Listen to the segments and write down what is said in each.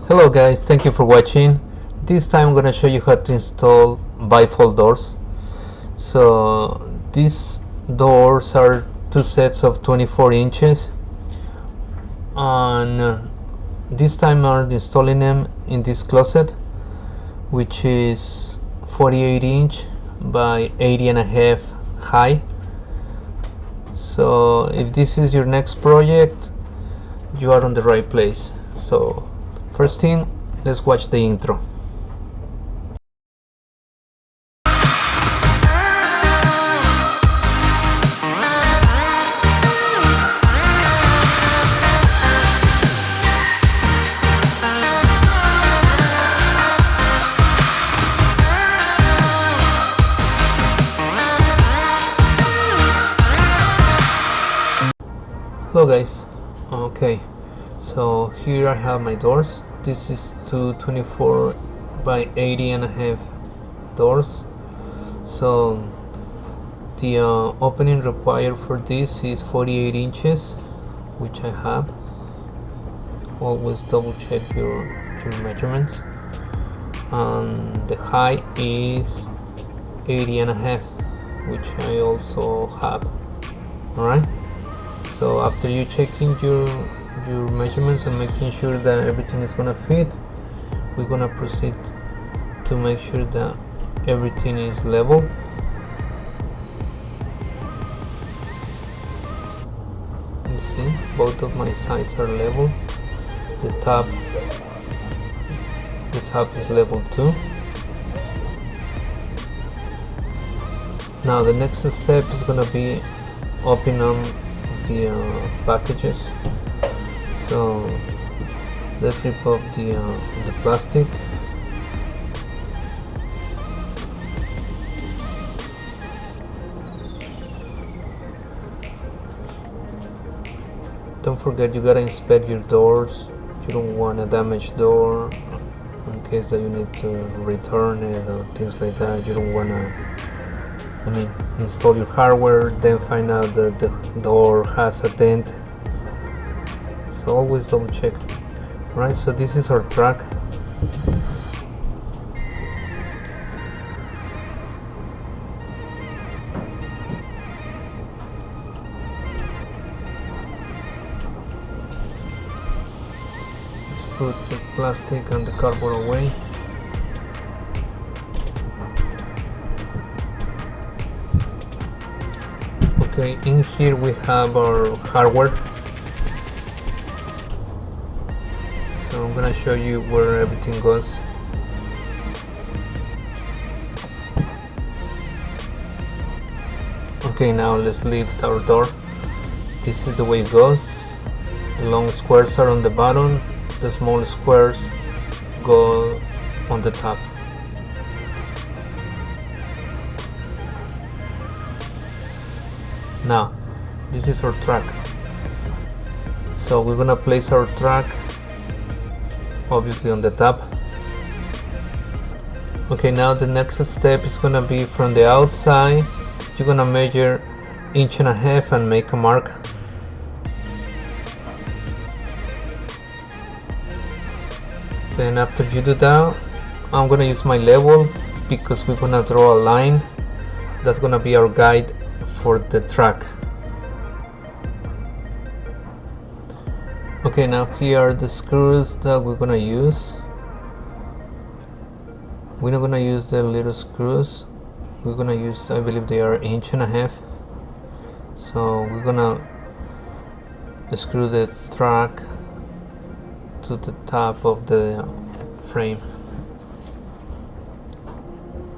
Hello guys, thank you for watching. This time I'm gonna show you how to install bifold doors. So these doors are two sets of 24 inches, and this time I'm installing them in this closet, which is 48 inch by 80 and a half high. So if this is your next project, you are on the right place. So first thing, let's watch the intro. Hello guys. Okay, so here I have my doors. This is two 24 by 80 and a half doors. So the opening required for this is 48 inches, which I have. Always double check your measurements. And the height is 80 and a half, which I also have. Alright, so after you checking your measurements and making sure that everything is gonna fit, we're gonna proceed to make sure that everything is level. You see, both of my sides are level. The top is level 2. Now the next step is gonna be opening up the packages. So let's rip off the plastic. Don't forget, you gotta inspect your doors. You don't want a damaged door in case that you need to return it or things like that. You don't wanna, install your hardware, then find out that the door has a dent. So always double check. Right, so this is our track. Let's put the plastic and the cardboard away. Okay, in here we have our hardware. So I'm gonna show you where everything goes. Okay, now let's lift our door. This is the way it goes. The long squares are on the bottom, the small squares go on the top. Now this is our track, so we're gonna place our track obviously on the top. Okay, now the next step is gonna be from the outside. You're gonna measure 1.5 inches and make a mark. Then after you do that, I'm gonna use my level because we're gonna draw a line. That's gonna be our guide for the track. Okay, now here are the screws that we're gonna use. We're not gonna use the little screws. We're gonna use, I believe they are 1.5 inches. So we're gonna screw the track to the top of the frame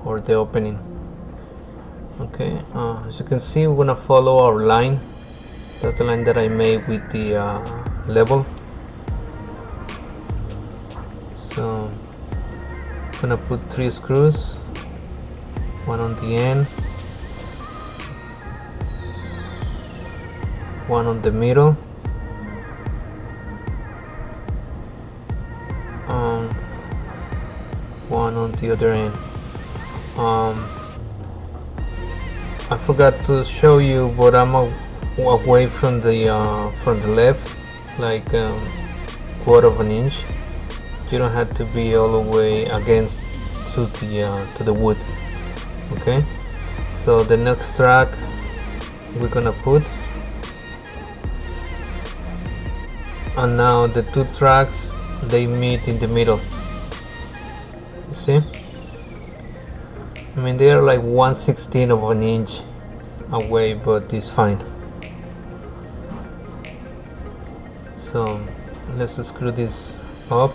or the opening. Okay, as you can see, we're gonna follow our line. That's the line that I made with the level. So I'm gonna put 3 screws, one on the end, one on the middle, one on the other end. I forgot to show you, but I'm away from the left, like quarter of an inch. You don't have to be all the way against to the wood. Okay, so the next track we're gonna put, and now the two tracks, they meet in the middle. You see, I mean, they are like 1/16 of an inch away, but it's fine. So let's screw this up.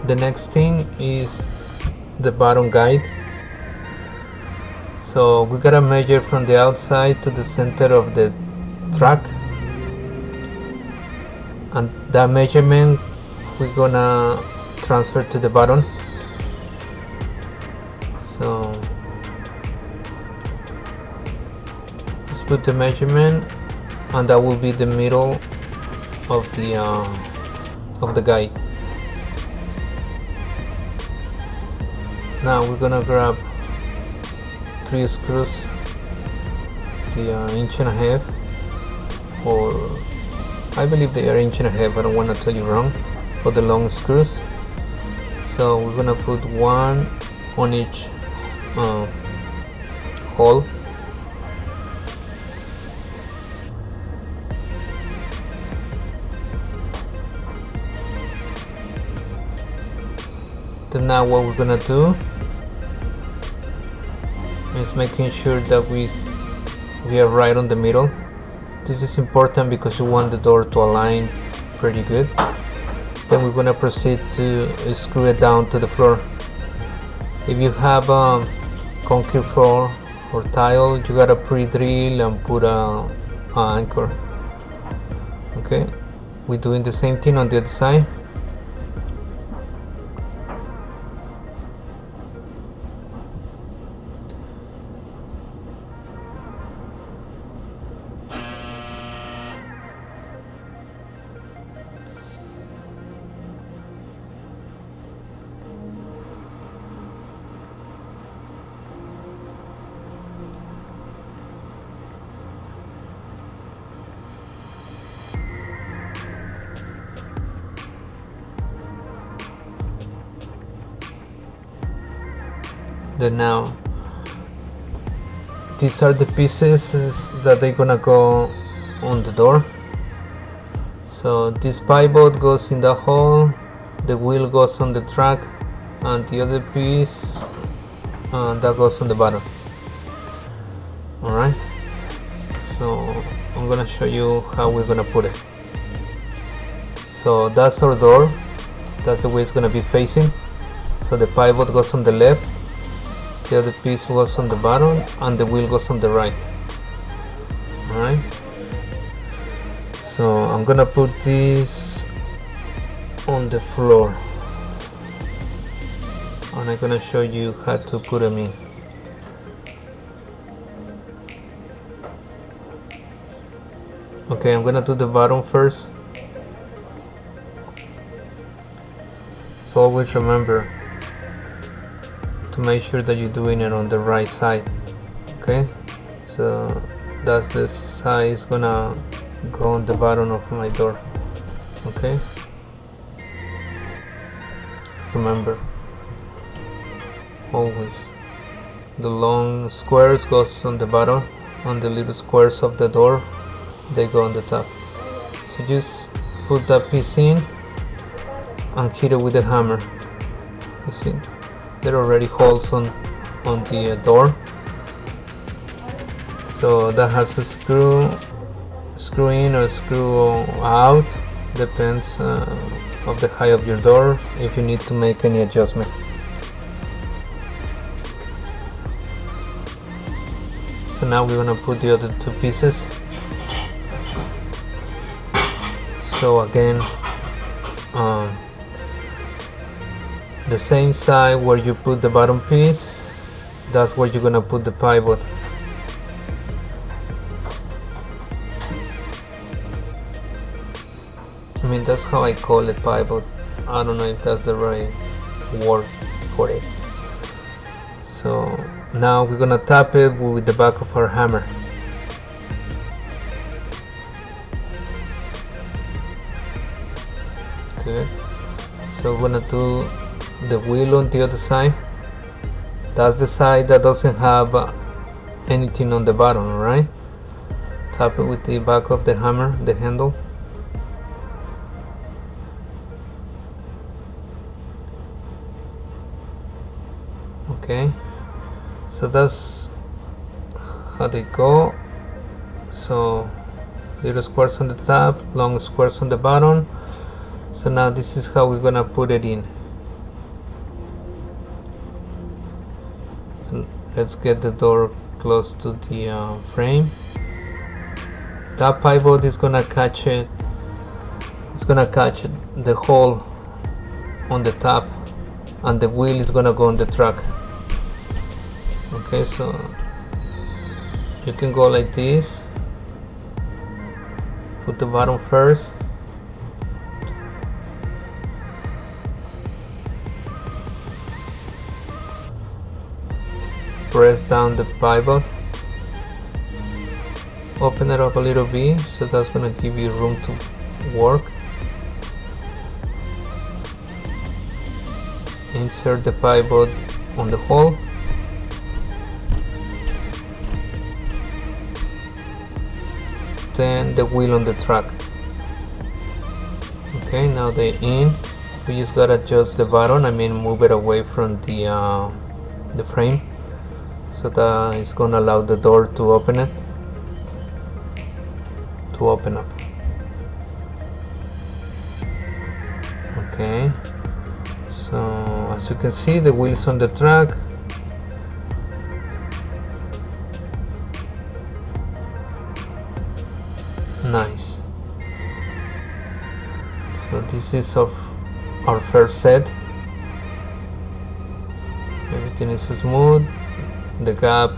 The next thing is the bottom guide. So we gotta measure from the outside to the center of the track, and that measurement we're gonna transfer to the bottom. So let's put the measurement, and that will be the middle of the guide. Now we're gonna grab 3 screws, the 1.5 inch, or I believe they are 1.5 inch. I don't want to tell you wrong, for the long screws. So we're gonna put one on each hole. Then now what we're gonna do is making sure that we are right on the middle. This is important because you want the door to align pretty good. Then we're gonna proceed to screw it down to the floor. If you have a concrete floor or tile, you gotta pre-drill and put an anchor. Okay, we're doing the same thing on the other side. Then now these are the pieces that they're gonna go on the door. So this pivot goes in the hole, the wheel goes on the track, and the other piece that goes on the bottom. Alright, so I'm gonna show you how we're gonna put it. So that's our door, that's the way it's gonna be facing. So the pivot goes on the left, the other piece goes on the bottom, and the wheel goes on the right. Alright, so I'm gonna put this on the floor, and I'm gonna show you how to put them in. Okay, I'm gonna do the bottom first. So always remember to make sure that you're doing it on the right side. Okay, so that's the side is gonna go on the bottom of my door. Okay, remember, always the long squares goes on the bottom, and the little squares of the door, they go on the top. So just put that piece in and hit it with a hammer. You see, there are already holes on the door, so that has a screw in or screw out, depends of the height of your door, if you need to make any adjustment. So now we're gonna put the other two pieces. So again, the same side where you put the bottom piece, that's where you're gonna put the pivot. I mean, that's how I call it, pivot. I don't know if that's the right word for it. So Now we're gonna tap it with the back of our hammer. Good. So we're gonna do the wheel on the other side. That's the side that doesn't have anything on the bottom, alright? Tap it with the back of the hammer, the handle. Okay, so that's how they go. So little squares on the top, long squares on the bottom. So now this is how we're gonna put it in. So let's get the door close to the frame. That pivot is gonna catch it. It's gonna catch the hole on the top, and the wheel is gonna go on the truck. Okay, so you can go like this. Put the bottom first. Press down the pivot. Open it up a little bit, so that's gonna give you room to work. Insert the pivot on the hole. Then the wheel on the truck. Okay, now they're in. We just gotta adjust the button. I mean, move it away from the frame, so that it's gonna allow the door to open it. To open up. Okay. So as you can see, the wheels on the truck. Nice. So this is of our first set. Everything is smooth. The gap,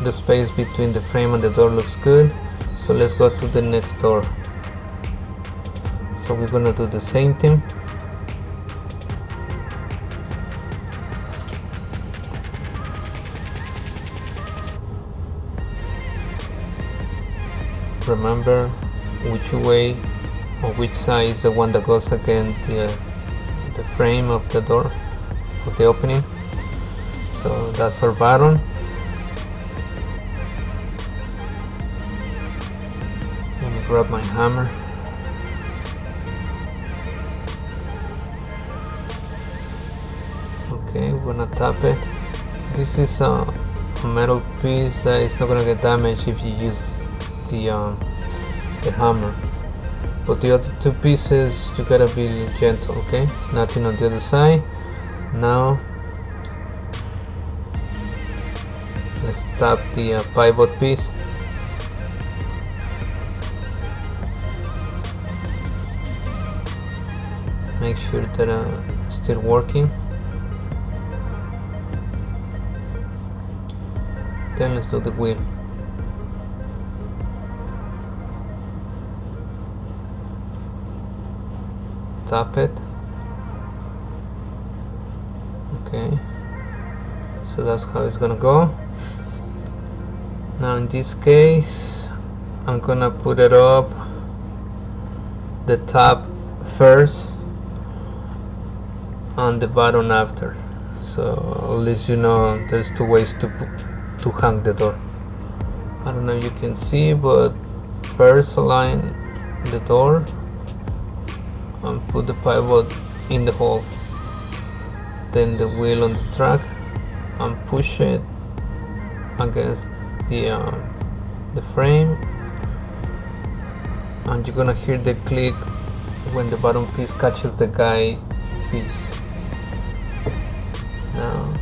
the space between the frame and the door looks good. So let's go to the next door. So we're gonna do the same thing. Remember which way or which side is the one that goes against the frame of the door, of the opening. So that's our button. Let me grab my hammer. Okay, we're gonna tap it. This is a metal piece that is not gonna get damaged if you use the hammer, but the other two pieces you gotta be gentle. Okay, nothing on the other side. Now let's tap the pivot piece. Make sure that it's still working. Then let's do the wheel. Tap it. Okay, so that's how it's gonna go. Now in this case, I'm gonna put it up the top first and the bottom after. So at least you know there's two ways to hang the door. I don't know if you can see, but first align the door and put the pivot in the hole, then the wheel on the track and push it against the frame, and you're gonna hear the click when the bottom piece catches the guide piece. Now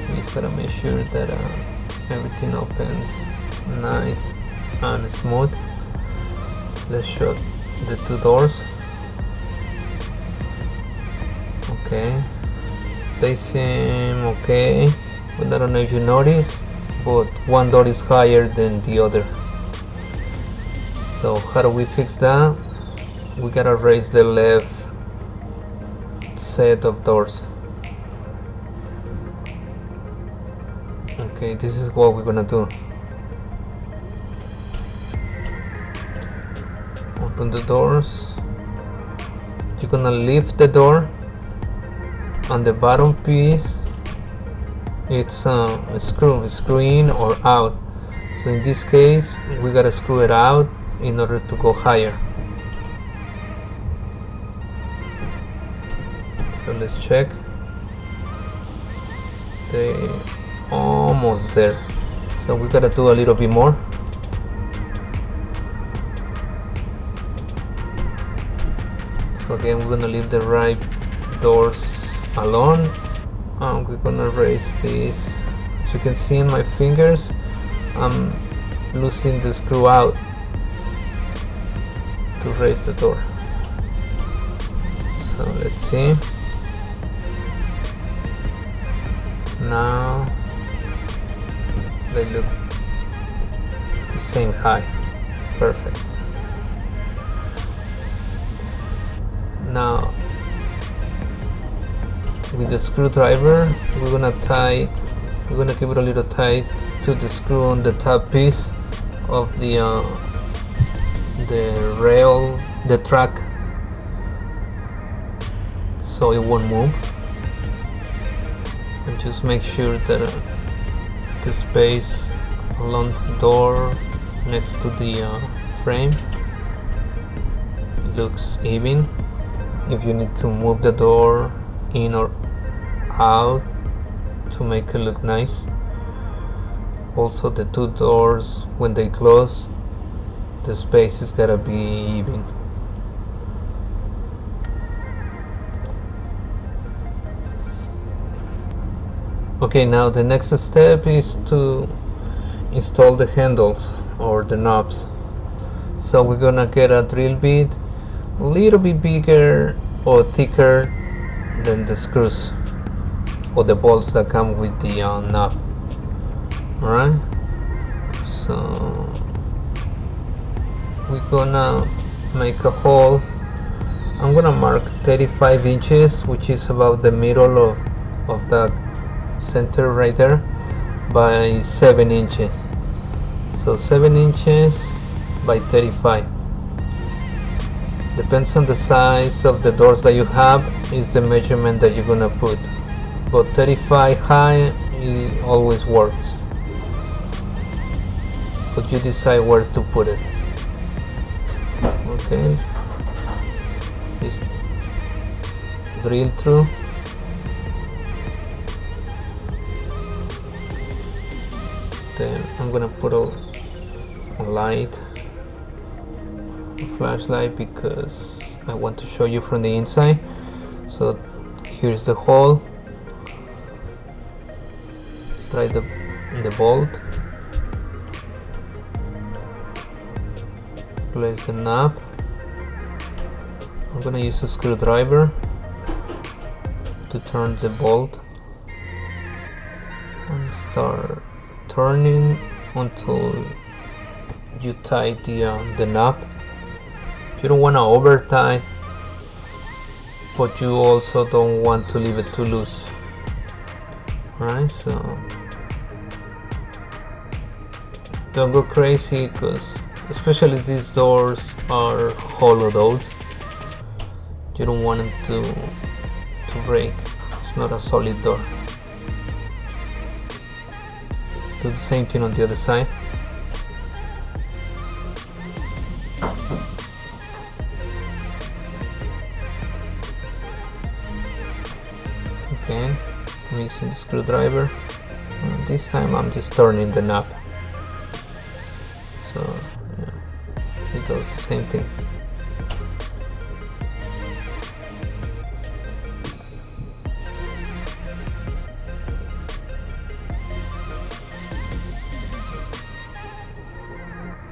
you just gotta make sure that everything opens nice and smooth. Let's shut the two doors. Okay, they seem okay, but I don't know if you notice, but one door is higher than the other. So how do we fix that? We gotta raise the left set of doors. Okay, this is what we're gonna do. Open the doors. You're gonna lift the door. On the bottom piece, it's a screw in or out. So in this case, we gotta screw it out in order to go higher. So let's check. They're almost there. So we gotta do a little bit more. So again, we're gonna leave the right doors alone. We're gonna raise this. As you can see in my fingers, I'm losing the screw out to raise the door. So let's see. Now they look the same height. Perfect. Now with the screwdriver, we're gonna give it a little tight to the screw on the top piece of the rail, the track, so it won't move. And just make sure that the space along the door next to the frame looks even. If you need to move the door in or out to make it look nice. Also, the two doors, when they close, the space is gotta be even. Okay, now the next step is to install the handles or the knobs. So we're gonna get a drill bit a little bit bigger or thicker than the screws or the bolts that come with the knob. Alright, so we're gonna make a hole. I'm gonna mark 35 inches, which is about the middle of the center right there, by 7 inches. So 7 inches by 35. Depends on the size of the doors that you have, is the measurement that you're gonna put. But 35 high, it always works. But you decide where to put it. Okay. Just drill through. Then I'm gonna put a light, a flashlight, because I want to show you from the inside. So here's the hole. Slide the bolt. Place the knob. I'm gonna use a screwdriver to turn the bolt and start turning until you tight the knob. You don't want to over tight, but you also don't want to leave it too loose. Alright, so don't go crazy, because especially these doors are hollow doors. You don't want them to break. It's not a solid door. Do the same thing on the other side. Okay, I'm using the screwdriver. This time I'm just turning the knob. So yeah, it does the same thing.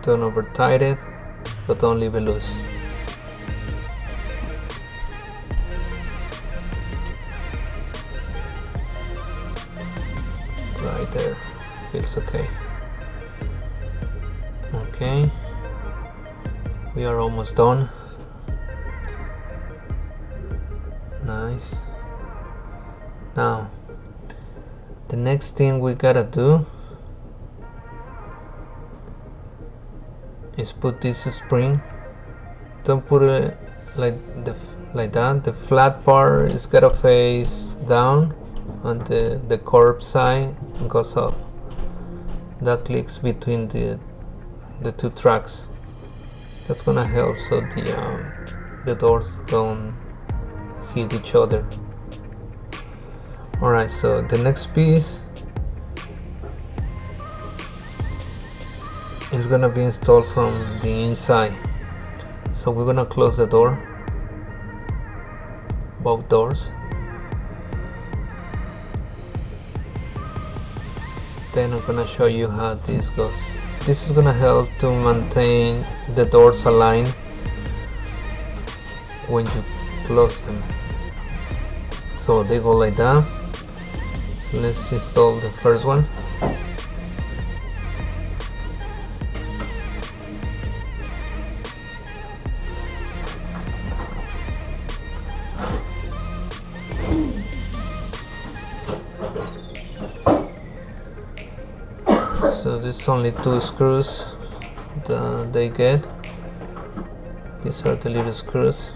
Don't over tight it, but don't leave it loose. Right there, feels okay. Okay, we are almost done. Nice. Now The next thing we gotta do is put this spring. Don't put it like that. The flat part is gotta face down, and the curved side goes up. That clicks between the two tracks. That's gonna help so the doors don't hit each other. Alright, so the next piece is gonna be installed from the inside. So we're gonna close the door, both doors. Then I'm gonna show you how this goes. This is gonna help to maintain the doors aligned when you close them. So they go like that. So let's install the first one. So there's only 2 screws that they get. These are the little screws.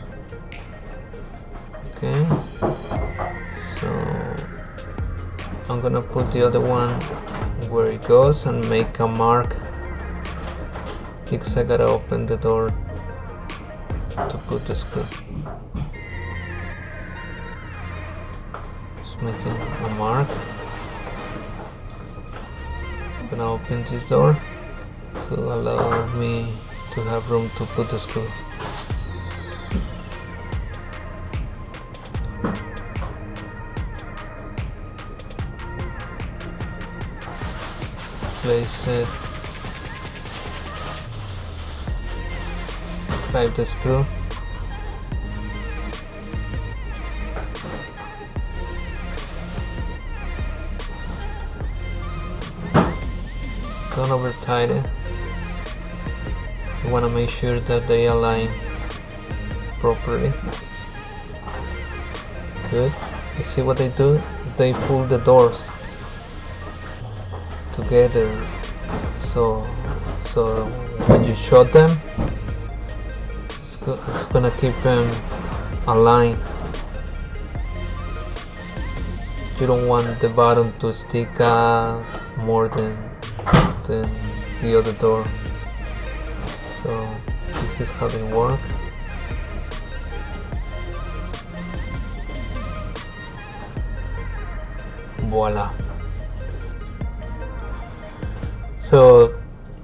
Okay, so I'm gonna put the other one where it goes and make a mark, because I gotta open the door to put the screw. Just making a mark. I'm gonna open this door to allow me to have room to put the screw. Place it, drive the screw, don't over tight it. You want to make sure that they align properly. Good. You see what they do? They pull the doors together, so when you shut them, it's gonna keep them aligned. You don't want the bottom to stick out more than the other door. So this is how they work. Voila. So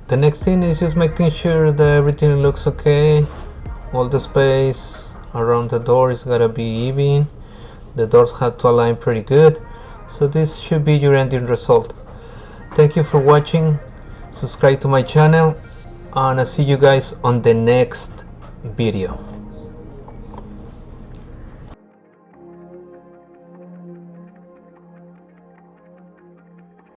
the next thing is just making sure that everything looks okay. All the space around the door is gotta be even. The doors have to align pretty good. So this should be your ending result. Thank you for watching. Subscribe to my channel, and I'll see you guys on the next video.